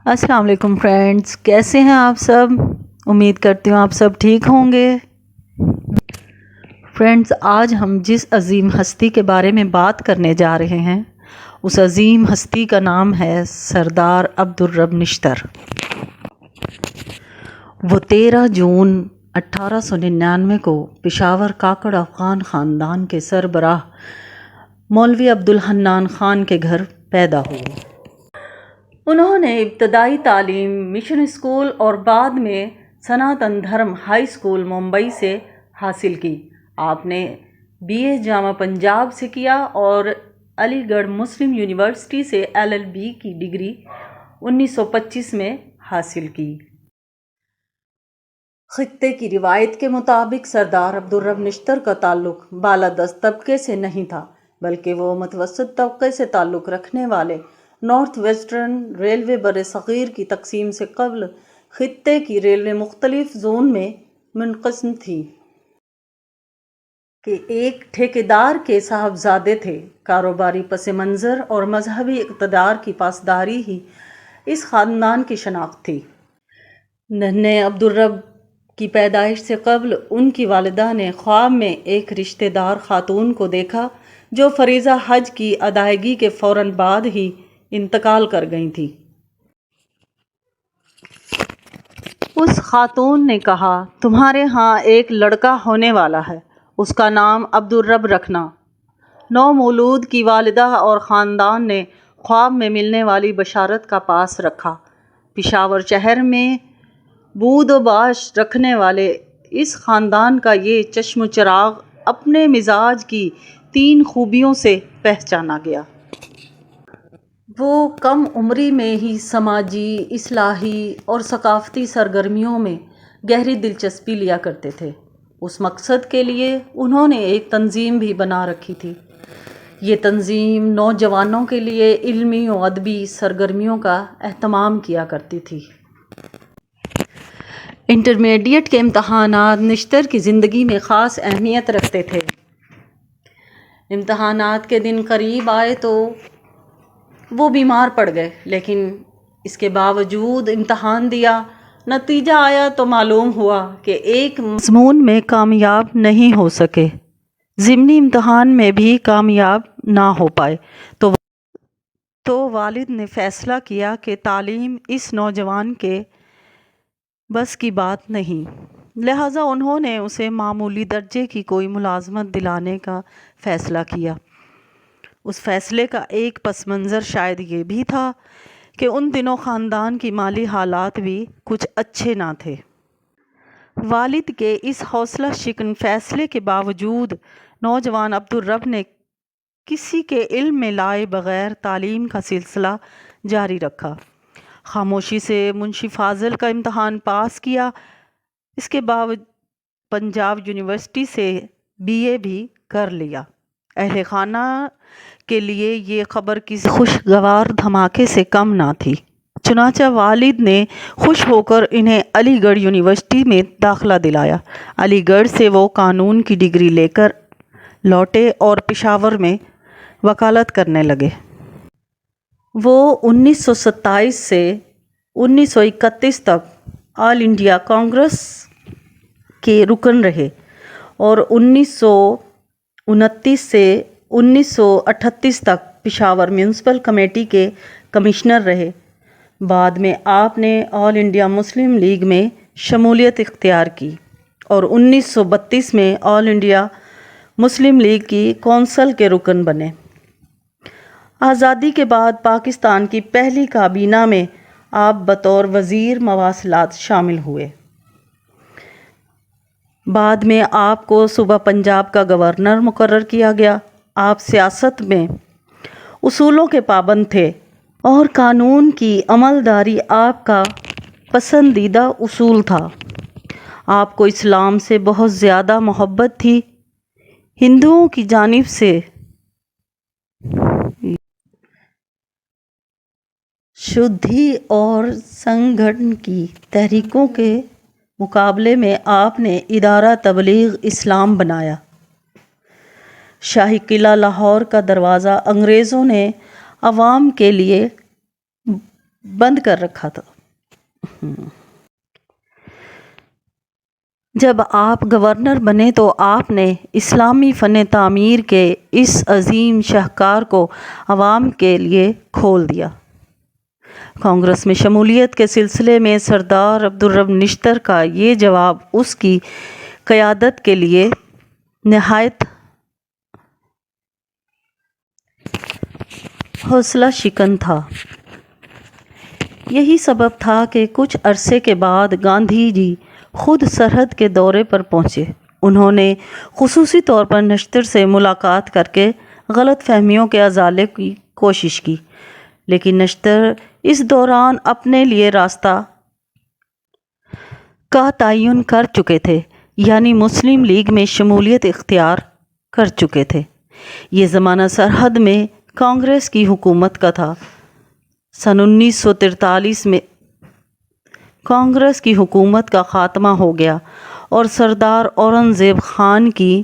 السلام علیکم فرینڈز، کیسے ہیں آپ سب؟ امید کرتی ہوں آپ سب ٹھیک ہوں گے۔ فرینڈز، آج ہم جس عظیم ہستی کے بارے میں بات کرنے جا رہے ہیں اس عظیم ہستی کا نام ہے سردار عبدالرب نشتر۔ وہ 13 جون 1899 کو پشاور کاکڑ افغان خاندان کے سربراہ مولوی عبدالحنان خان کے گھر پیدا ہوئے۔ انہوں نے ابتدائی تعلیم مشن اسکول اور بعد میں سناتن دھرم ہائی اسکول ممبئی سے حاصل کی۔ آپ نے BA جامعہ پنجاب سے کیا اور علی گڑھ مسلم یونیورسٹی سے LLB کی ڈگری 1925 میں حاصل کی۔ خطے کی روایت کے مطابق سردار عبدالرب نشتر کا تعلق بالادست طبقے سے نہیں تھا، بلکہ وہ متوسط طبقے سے تعلق رکھنے والے نارتھ ویسٹرن ریلوے برصغیر کی تقسیم سے قبل خطے کی ریلوے مختلف زون میں منقسم تھی کہ ایک ٹھیکیدار کے صاحبزادے تھے۔ کاروباری پس منظر اور مذہبی اقتدار کی پاسداری ہی اس خاندان کی شناخت تھی۔ ننھے عبدالرب کی پیدائش سے قبل ان کی والدہ نے خواب میں ایک رشتہ دار خاتون کو دیکھا جو فریضہ حج کی ادائیگی کے فوراً بعد ہی انتقال کر گئی تھی۔ اس خاتون نے کہا، تمہارے ہاں ایک لڑکا ہونے والا ہے، اس کا نام عبدالرب رکھنا۔ نومولود کی والدہ اور خاندان نے خواب میں ملنے والی بشارت کا پاس رکھا۔ پشاور شہر میں بود و باش رکھنے والے اس خاندان کا یہ چشم و چراغ اپنے مزاج کی 3 خوبیوں سے پہچانا گیا۔ وہ کم عمری میں ہی سماجی، اصلاحی اور ثقافتی سرگرمیوں میں گہری دلچسپی لیا کرتے تھے۔ اس مقصد کے لیے انہوں نے ایک تنظیم بھی بنا رکھی تھی۔ یہ تنظیم نوجوانوں کے لیے علمی و ادبی سرگرمیوں کا اہتمام کیا کرتی تھی۔ انٹرمیڈیٹ کے امتحانات نشتر کی زندگی میں خاص اہمیت رکھتے تھے۔ امتحانات کے دن قریب آئے تو وہ بیمار پڑ گئے، لیکن اس کے باوجود امتحان دیا۔ نتیجہ آیا تو معلوم ہوا کہ ایک مضمون میں کامیاب نہیں ہو سکے، ضمنی امتحان میں بھی کامیاب نہ ہو پائے تو والد نے فیصلہ کیا کہ تعلیم اس نوجوان کے بس کی بات نہیں، لہٰذا انہوں نے اسے معمولی درجے کی کوئی ملازمت دلانے کا فیصلہ کیا۔ اس فیصلے کا ایک پس منظر شاید یہ بھی تھا کہ ان دنوں خاندان کی مالی حالات بھی کچھ اچھے نہ تھے۔ والد کے اس حوصلہ شکن فیصلے کے باوجود نوجوان عبدالرب نے کسی کے علم میں لائے بغیر تعلیم کا سلسلہ جاری رکھا۔ خاموشی سے منشی فاضل کا امتحان پاس کیا۔ اس کے بعد پنجاب یونیورسٹی سے BA بھی کر لیا۔ اہل خانہ کے لیے یہ خبر کسی خوشگوار دھماکے سے کم نہ تھی، چنانچہ والد نے خوش ہو کر انہیں علی گڑھ یونیورسٹی میں داخلہ دلایا۔ علی گڑھ سے وہ قانون کی ڈگری لے کر لوٹے اور پشاور میں وکالت کرنے لگے۔ وہ 1927 سے 1931 تک آل انڈیا کانگریس کے رکن رہے اور 1929 سے 1938 تک پشاور میونسپل کمیٹی کے کمشنر رہے۔ بعد میں آپ نے آل انڈیا مسلم لیگ میں شمولیت اختیار کی اور 1932 میں آل انڈیا مسلم لیگ کی کونسل کے رکن بنے۔ آزادی کے بعد پاکستان کی پہلی کابینہ میں آپ بطور وزیر مواصلات شامل ہوئے۔ بعد میں آپ کو صوبہ پنجاب کا گورنر مقرر کیا گیا۔ آپ سیاست میں اصولوں کے پابند تھے اور قانون کی عملداری آپ کا پسندیدہ اصول تھا۔ آپ کو اسلام سے بہت زیادہ محبت تھی۔ ہندوؤں کی جانب سے شدھی اور سنگٹھن کی تحریکوں کے مقابلے میں آپ نے ادارہ تبلیغ اسلام بنایا۔ شاہی قلعہ لاہور کا دروازہ انگریزوں نے عوام کے لیے بند کر رکھا تھا۔ جب آپ گورنر بنے تو آپ نے اسلامی فن تعمیر کے اس عظیم شاہکار کو عوام کے لیے کھول دیا۔ کانگریس میں شمولیت کے سلسلے میں سردار عبدالرب نشتر کا یہ جواب اس کی قیادت کے لیے نہایت حوصلہ شکن تھا۔ یہی سبب تھا کہ کچھ عرصے کے بعد گاندھی جی خود سرحد کے دورے پر پہنچے۔ انہوں نے خصوصی طور پر نشتر سے ملاقات کر کے غلط فہمیوں کے ازالے کی کوشش کی، لیکن نشتر اس دوران اپنے لیے راستہ کا تعین کر چکے تھے، یعنی مسلم لیگ میں شمولیت اختیار کر چکے تھے۔ یہ زمانہ سرحد میں کانگریس کی حکومت کا تھا۔ سن 1943 میں کانگریس کی حکومت کا خاتمہ ہو گیا اور سردار اورنگزیب خان کی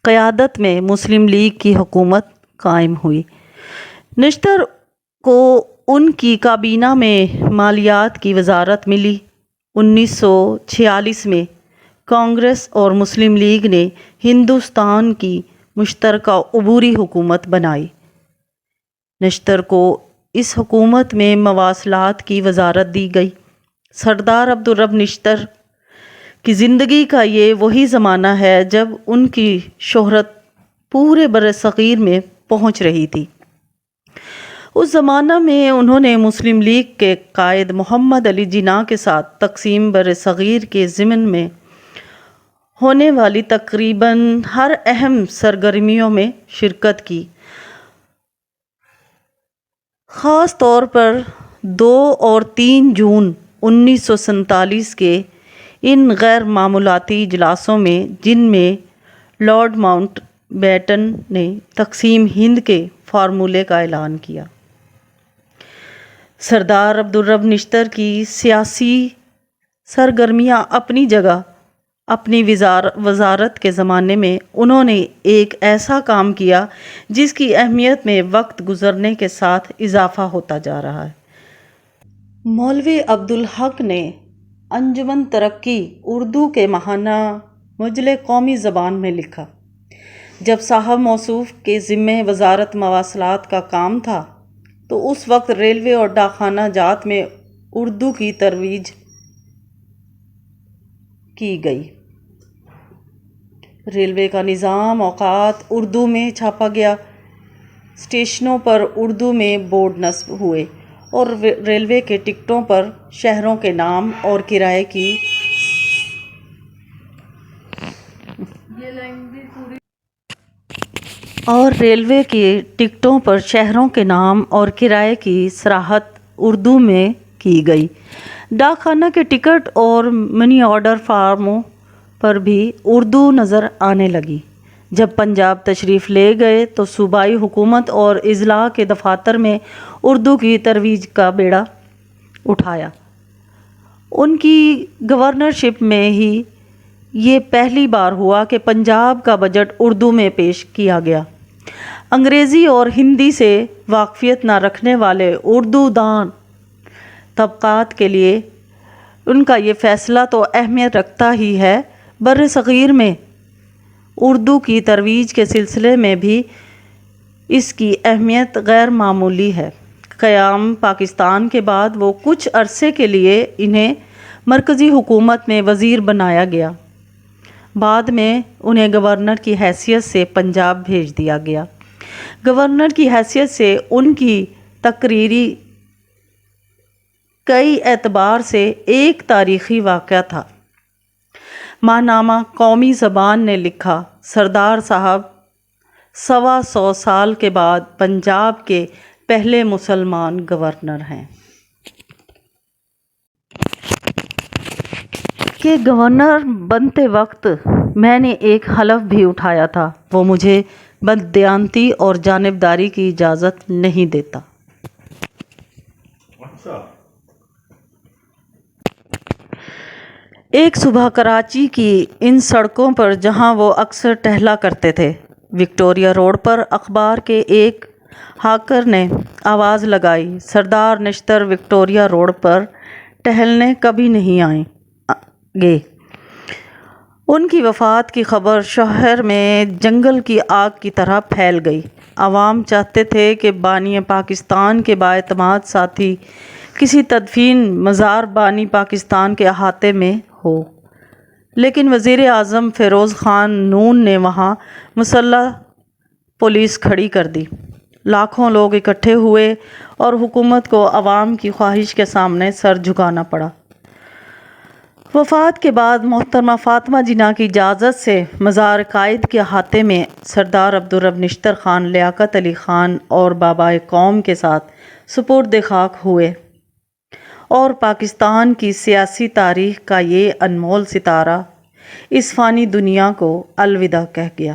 قیادت میں مسلم لیگ کی حکومت قائم ہوئی۔ نشتر کو ان کی کابینہ میں مالیات کی وزارت ملی۔ 1946 میں کانگریس اور مسلم لیگ نے ہندوستان کی مشترکہ عبوری حکومت بنائی۔ نشتر کو اس حکومت میں مواصلات کی وزارت دی گئی۔ سردار عبدالرب نشتر کی زندگی کا یہ وہی زمانہ ہے جب ان کی شہرت پورے برصغیر میں پہنچ رہی تھی۔ اس زمانہ میں انہوں نے مسلم لیگ کے قائد محمد علی جناح کے ساتھ تقسیم برصغیر کے ضمن میں ہونے والی تقریباً ہر اہم سرگرمیوں میں شرکت کی۔ خاص طور پر 2 اور 3 جون 1947 کے ان غیر معمولاتی اجلاسوں میں، جن میں لارڈ ماؤنٹ بیٹن نے تقسیم ہند کے فارمولے کا اعلان کیا۔ سردار عبدالرب نشتر کی سیاسی سرگرمیاں اپنی جگہ، اپنی وزارت کے زمانے میں انہوں نے ایک ایسا کام کیا جس کی اہمیت میں وقت گزرنے کے ساتھ اضافہ ہوتا جا رہا ہے۔ مولوی عبدالحق نے انجمن ترقی اردو کے ماہانہ مجلے قومی زبان میں لکھا۔ جب صاحب موصوف کے ذمہ وزارت مواصلات کا کام تھا تو اس وقت ریلوے اور ڈاکخانہ جات میں اردو کی ترویج کی گئی۔ ریلوے کا نظام اوقات اردو میں چھاپا گیا، اسٹیشنوں پر اردو میں بورڈ نصب ہوئے اور ریلوے کے ٹکٹوں پر شہروں کے نام اور کرائے کی صراحت اردو میں کی گئی۔ ڈاکخانہ کے ٹکٹ اور منی آرڈر فارموں پر بھی اردو نظر آنے لگی۔ جب پنجاب تشریف لے گئے تو صوبائی حکومت اور اضلاع کے دفاتر میں اردو کی ترویج کا بیڑا اٹھایا۔ ان کی گورنرشپ میں ہی یہ پہلی بار ہوا کہ پنجاب کا بجٹ اردو میں پیش کیا گیا۔ انگریزی اور ہندی سے واقفیت نہ رکھنے والے اردو دان طبقات کے لیے ان کا یہ فیصلہ تو اہمیت رکھتا ہی ہے، برصغیر میں اردو کی ترویج کے سلسلے میں بھی اس کی اہمیت غیر معمولی ہے۔ قیام پاکستان کے بعد وہ کچھ عرصے کے لیے انہیں مرکزی حکومت میں وزیر بنایا گیا۔ بعد میں انہیں گورنر کی حیثیت سے پنجاب بھیج دیا گیا۔ گورنر کی حیثیت سے ان کی تقرری کئی اعتبار سے ایک تاریخی واقعہ تھا۔ ماہنامہ قومی زبان نے لکھا، سردار صاحب 125 سال کے بعد پنجاب کے پہلے مسلمان گورنر ہیں۔ کہ گورنر بنتے وقت میں نے ایک حلف بھی اٹھایا تھا، وہ مجھے بددیانتی اور جانبداری کی اجازت نہیں دیتا۔ ایک صبح کراچی کی ان سڑکوں پر جہاں وہ اکثر ٹہلا کرتے تھے، وکٹوریہ روڈ پر اخبار کے ایک ہاکر نے آواز لگائی، سردار نشتر وکٹوریہ روڈ پر ٹہلنے کبھی نہیں آئیں گے۔ ان کی وفات کی خبر شہر میں جنگل کی آگ کی طرح پھیل گئی۔ عوام چاہتے تھے کہ بانی پاکستان کے بااعتماد ساتھی کسی تدفین مزار بانی پاکستان کے احاطے میں ہو، لیکن وزیر اعظم فیروز خان نون نے وہاں مسلح پولیس کھڑی کر دی۔ لاکھوں لوگ اکٹھے ہوئے اور حکومت کو عوام کی خواہش کے سامنے سر جھکانا پڑا۔ وفات کے بعد محترمہ فاطمہ جناح کی اجازت سے مزار قائد کے احاطے میں سردار عبدالرب نشتر خان، لیاقت علی خان اور بابائے قوم کے ساتھ سپرد خاک ہوئے اور پاکستان کی سیاسی تاریخ کا یہ انمول ستارہ اس فانی دنیا کو الوداع کہہ گیا۔